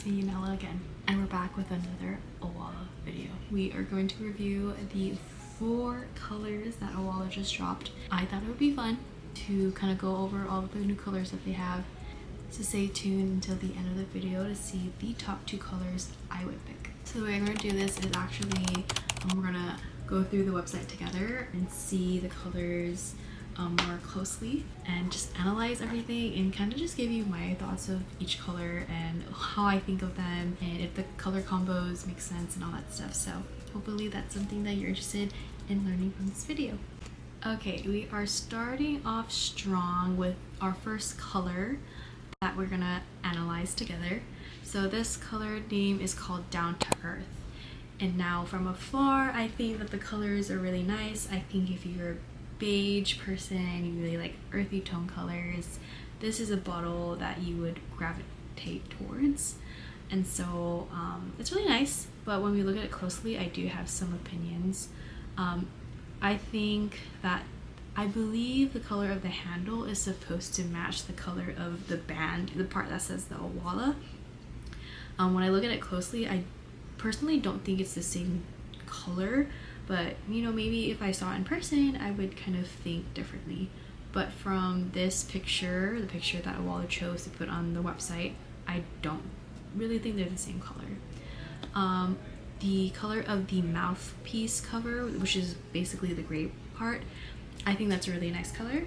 Owala again, and we're back with another Owala video. We are going to review the 4 colors that Owala just dropped. I thought it would be fun to kind of go over all of the new colors that they have, so stay tuned until the end of the video to see the top 2 colors I would pick. So the way I'm going to do this is actually we're going to go through the website together and see the colors more closely and just analyze everything and kind of just give you my thoughts of each color and how I think of them and if the color combos make sense and all that stuff. So hopefully that's something that you're interested in learning from this video. Okay, we are starting off strong with our first color that we're gonna analyze together. So this color name is called Down to Earth. And now from afar, I think that the colors are really nice. I think if you're a beige person and you really like earthy tone colors, this is a bottle that you would gravitate towards. And so it's really nice, but when we look at it closely, I do have some opinions. I think that I believe the color of the handle is supposed to match the color of the band, the part that says the Owala. When I look at it closely, I personally don't think it's the same color, but you know, maybe if I saw it in person, I would kind of think differently. But from this picture, the picture that Owala chose to put on the website, I don't really think they're the same color. The color of the mouthpiece cover, which is basically the gray part, I think that's a really nice color.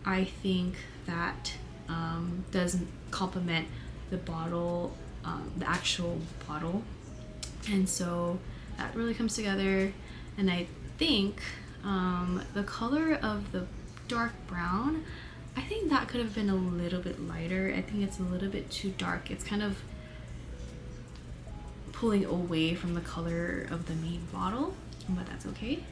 I think that doesn't complement the bottle, the actual bottle, and so that really comes together. And I think the color of the dark brown, I think that could have been a little bit lighter. I think it's a little bit too dark. It's kind of pulling away from the color of the main bottle, but that's okay.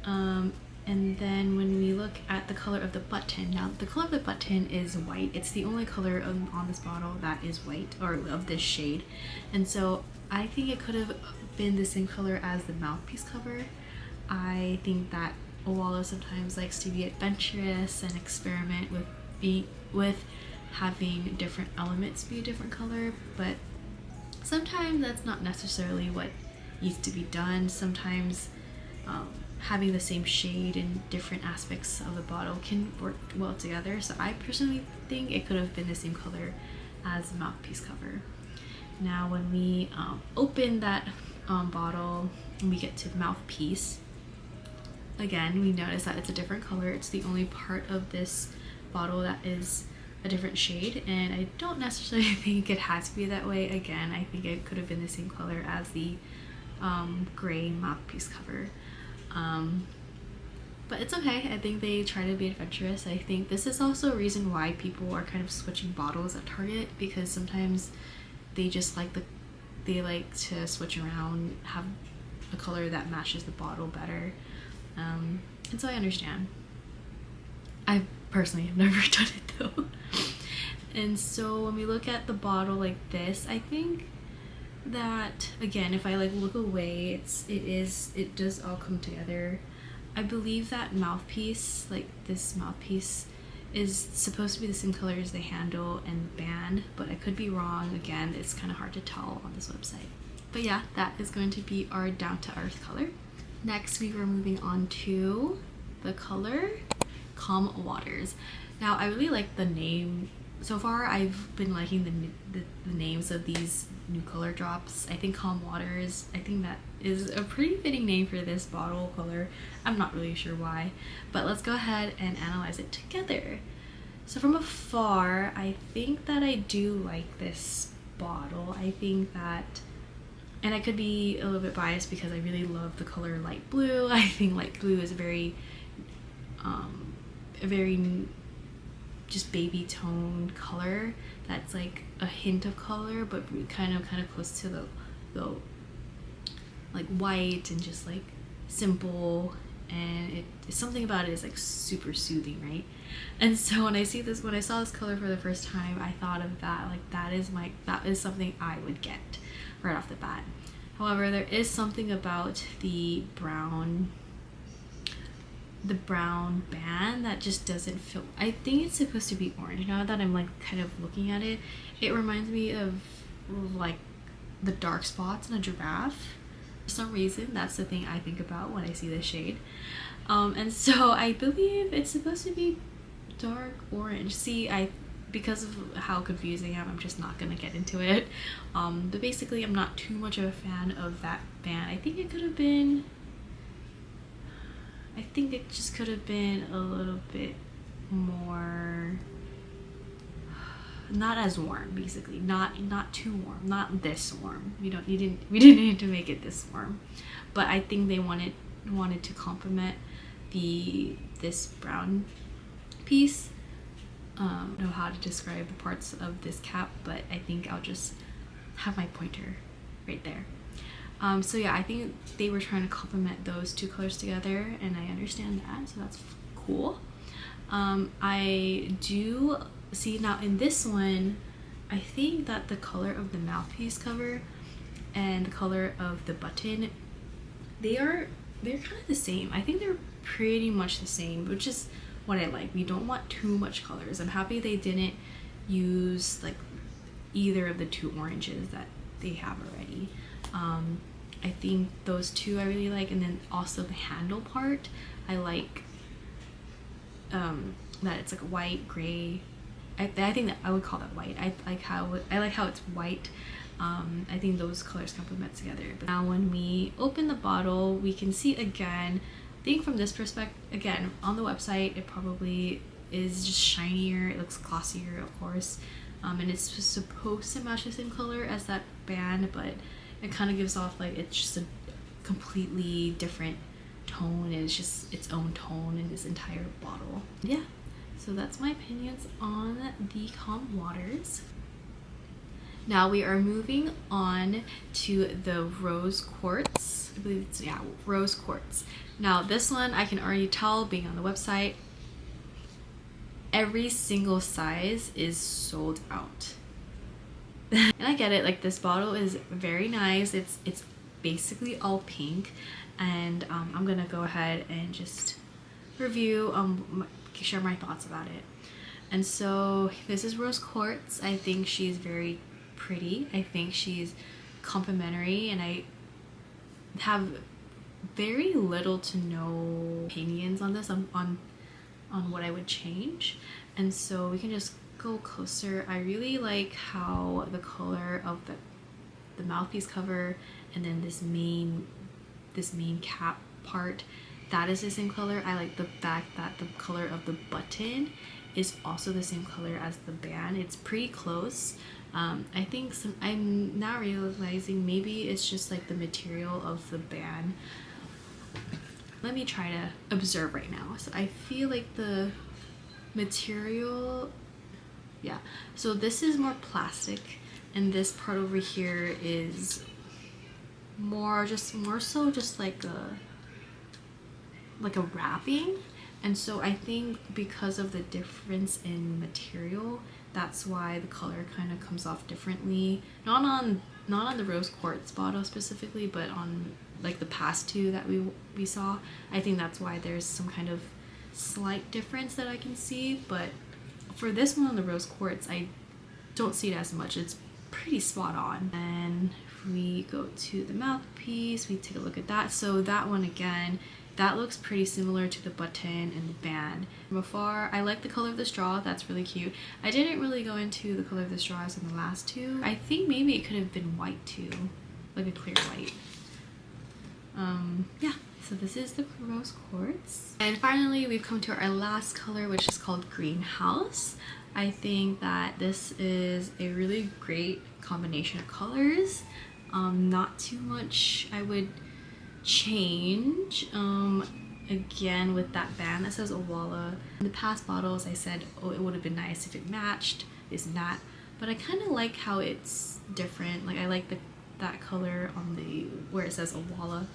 And then when we look at the color of the button, now the color of the button is white. It's the only color on this bottle that is white, or of this shade. And so I think it could have been the same color as the mouthpiece cover. I think that Owala sometimes likes to be adventurous and experiment with having different elements be a different color, but sometimes that's not necessarily what needs to be done. Sometimes having the same shade in different aspects of the bottle can work well together. So I personally think it could have been the same color as the mouthpiece cover. Now when we open that bottle and we get to the mouthpiece, again we notice that it's a different color. It's the only part of this bottle that is a different shade, and I don't necessarily think it has to be that way. Again, I think it could have been the same color as the gray mouthpiece cover. But it's okay. I think they try to be adventurous. I think this is also a reason why people are kind of switching bottles at Target, because sometimes they just like to switch around, have a color that matches the bottle better. And so I understand. I personally have never done it though. And so when we look at the bottle like this, I think that again, if I like look away, it does all come together. I believe that mouthpiece, like this mouthpiece, is supposed to be the same color as the handle and the band, but I could be wrong. Again, it's kind of hard to tell on this website. But yeah, that is going to be our Down to Earth color. Next, we were moving on to the color Calm Waters. Now, I really like the name. So far, I've been liking the names of these new color drops. I think Calm Waters, I think that is a pretty fitting name for this bottle color. I'm not really sure why, but let's go ahead and analyze it together. So from afar, I think that I do like this bottle. I think that, and I could be a little bit biased because I really love the color light blue. I think light blue is a very just baby tone color that's like a hint of color, but kind of close to the like white and just like simple, and it's something about it is like super soothing, right? And so when I saw this color for the first time, I thought of that, like that is something I would get right off the bat. However, there is something about the brown band that just doesn't feel, I think it's supposed to be orange. Now that I'm like kind of looking at it, it reminds me of like the dark spots in a giraffe. For some reason, that's the thing I think about when I see this shade. And so I believe it's supposed to be dark orange. See, because of how confusing I am, I'm just not gonna get into it. But basically, I'm not too much of a fan of that band. I think it could have been, I think it just could have been a little bit more, not as warm, basically. Not too warm, not this warm. We didn't need to make it this warm. But I think they wanted to complement this brown piece. I don't know how to describe the parts of this cap, but I think I'll just have my pointer right there. So yeah, I think they were trying to complement those two colors together, and I understand that, so that's cool. I do see now in this one, I think that the color of the mouthpiece cover and the color of the button, they're kind of the same. I think they're pretty much the same, which is what I like. We don't want too much colors. I'm happy they didn't use like either of the two oranges that they have already. I think those two I really like, and then also the handle part I like, that it's like white, gray. I think that I would call that white. I like how it's white. I think those colors complement together. But now when we open the bottle, we can see again, I think from this perspective, again, on the website, it probably is just shinier. It looks glossier, of course. And it's supposed to match the same color as that band, but it kind of gives off like it's just a completely different tone. It's just its own tone in this entire bottle. Yeah, so that's my opinions on the calm waters. Now we are moving on to the rose quartz. I believe it's, yeah, rose quartz. Now this one, I can already tell being on the website, every single size is sold out. And I get it, like this bottle is very nice. It's basically all pink, and I'm gonna go ahead and just review, share my thoughts about it. And so this is rose quartz. I think she's very pretty. I think she's complimentary, and I have very little to no opinions on this, on what I would change. And so we can just go closer. I really like how the color of the mouthpiece cover, and then this main cap part, that is the same color. I like the fact that the color of the button is also the same color as the band. It's pretty close. I think I'm now realizing maybe it's just like the material of the band. Let me try to observe right now. So I feel like the material, yeah, so this is more plastic, and this part over here is more so just like a wrapping. And so I think because of the difference in material, that's why the color kind of comes off differently. Not on the rose quartz bottle specifically, but on like the past two that we saw. I think that's why there's some kind of slight difference that I can see. But for this one on the rose quartz, I don't see it as much. It's pretty spot on. And if we go to the mouthpiece, we take a look at that. So that one again, that looks pretty similar to the button and the band. From afar, I like the color of the straw. That's really cute. I didn't really go into the color of the straws in the last two. I think maybe it could have been white too, like a clear white. Yeah, so this is the rose quartz. And finally, we've come to our last color, which is called greenhouse. I think that this is a really great combination of colors. Not too much I would change. Again, with that band that says Owala. In the past bottles, I said, oh, it would have been nice if it matched this and that, but I kind of like how it's different. Like I like that color on the where it says Owala.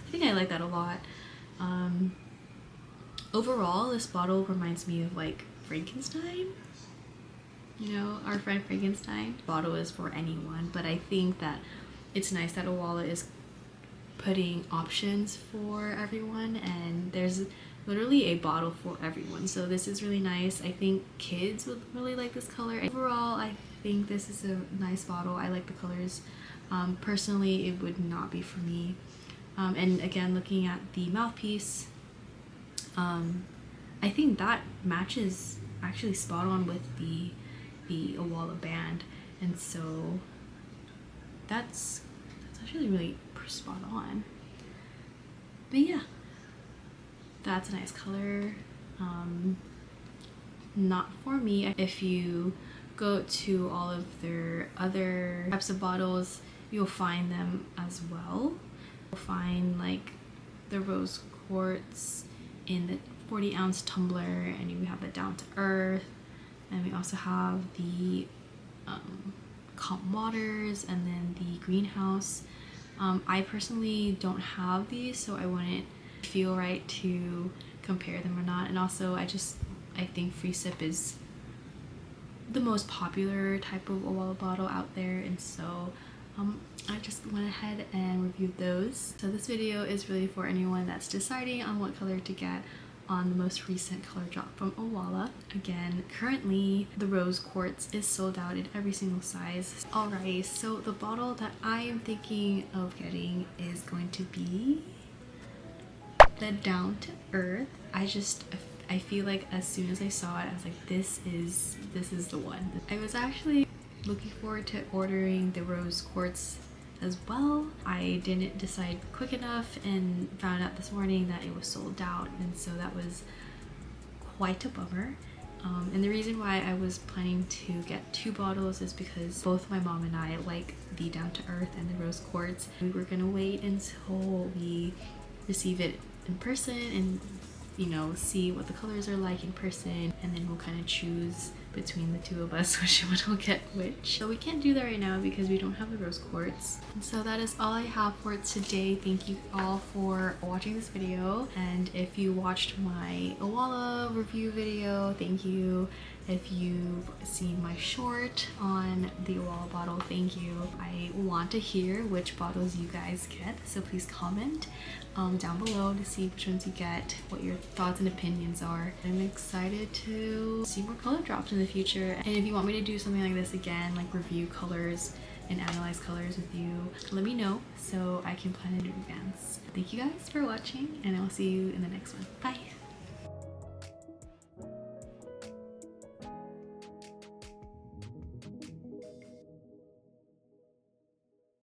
I think I like that a lot. Overall, this bottle reminds me of like Frankenstein. You know, our friend Frankenstein. Bottle is for anyone, but I think that it's nice that Owala is putting options for everyone, and there's literally a bottle for everyone. So this is really nice. I think kids would really like this color. Overall, I think this is a nice bottle. I like the colors. Personally, it would not be for me. And again, looking at the mouthpiece, I think that matches actually spot on with the Owala band, and so that's actually really spot on. But yeah, that's a nice color. Not for me. If you go to all of their other types of bottles, you'll find them as well. You'll find like the rose quartz in the 40-ounce tumbler, and you have the down to earth, and we also have the comp waters, and then the greenhouse. I personally don't have these, so I wouldn't feel right to compare them or not. And also I think FreeSip is the most popular type of Owala bottle out there, and so I just went ahead and reviewed those. So this video is really for anyone that's deciding on what color to get on the most recent color drop from Owala. Again, currently the rose quartz is sold out in every single size. Alright, so the bottle that I am thinking of getting is going to be the down to earth. I feel like as soon as I saw it, I was like, this is the one. I was actually looking forward to ordering the rose quartz as well. I didn't decide quick enough and found out this morning that it was sold out, and so that was quite a bummer. And the reason why I was planning to get 2 bottles is because both my mom and I like the down to earth and the rose quartz. We were gonna wait until we receive it in person and, you know, see what the colors are like in person, and then we'll kind of choose between the 2 of us which one will get which. So we can't do that right now because we don't have the rose quartz. And so that is all I have for today. Thank you all for watching this video, and if you watched my Owala review video, thank you. If you've seen my short on the Owala bottle, thank you. I want to hear which bottles you guys get, so please comment down below to see which ones you get, what your thoughts and opinions are. I'm excited to see more color drops in the future, and if you want me to do something like this again, like review colors and analyze colors with you, let me know so I can plan in advance. Thank you guys for watching, and I'll see you in the next one. Bye!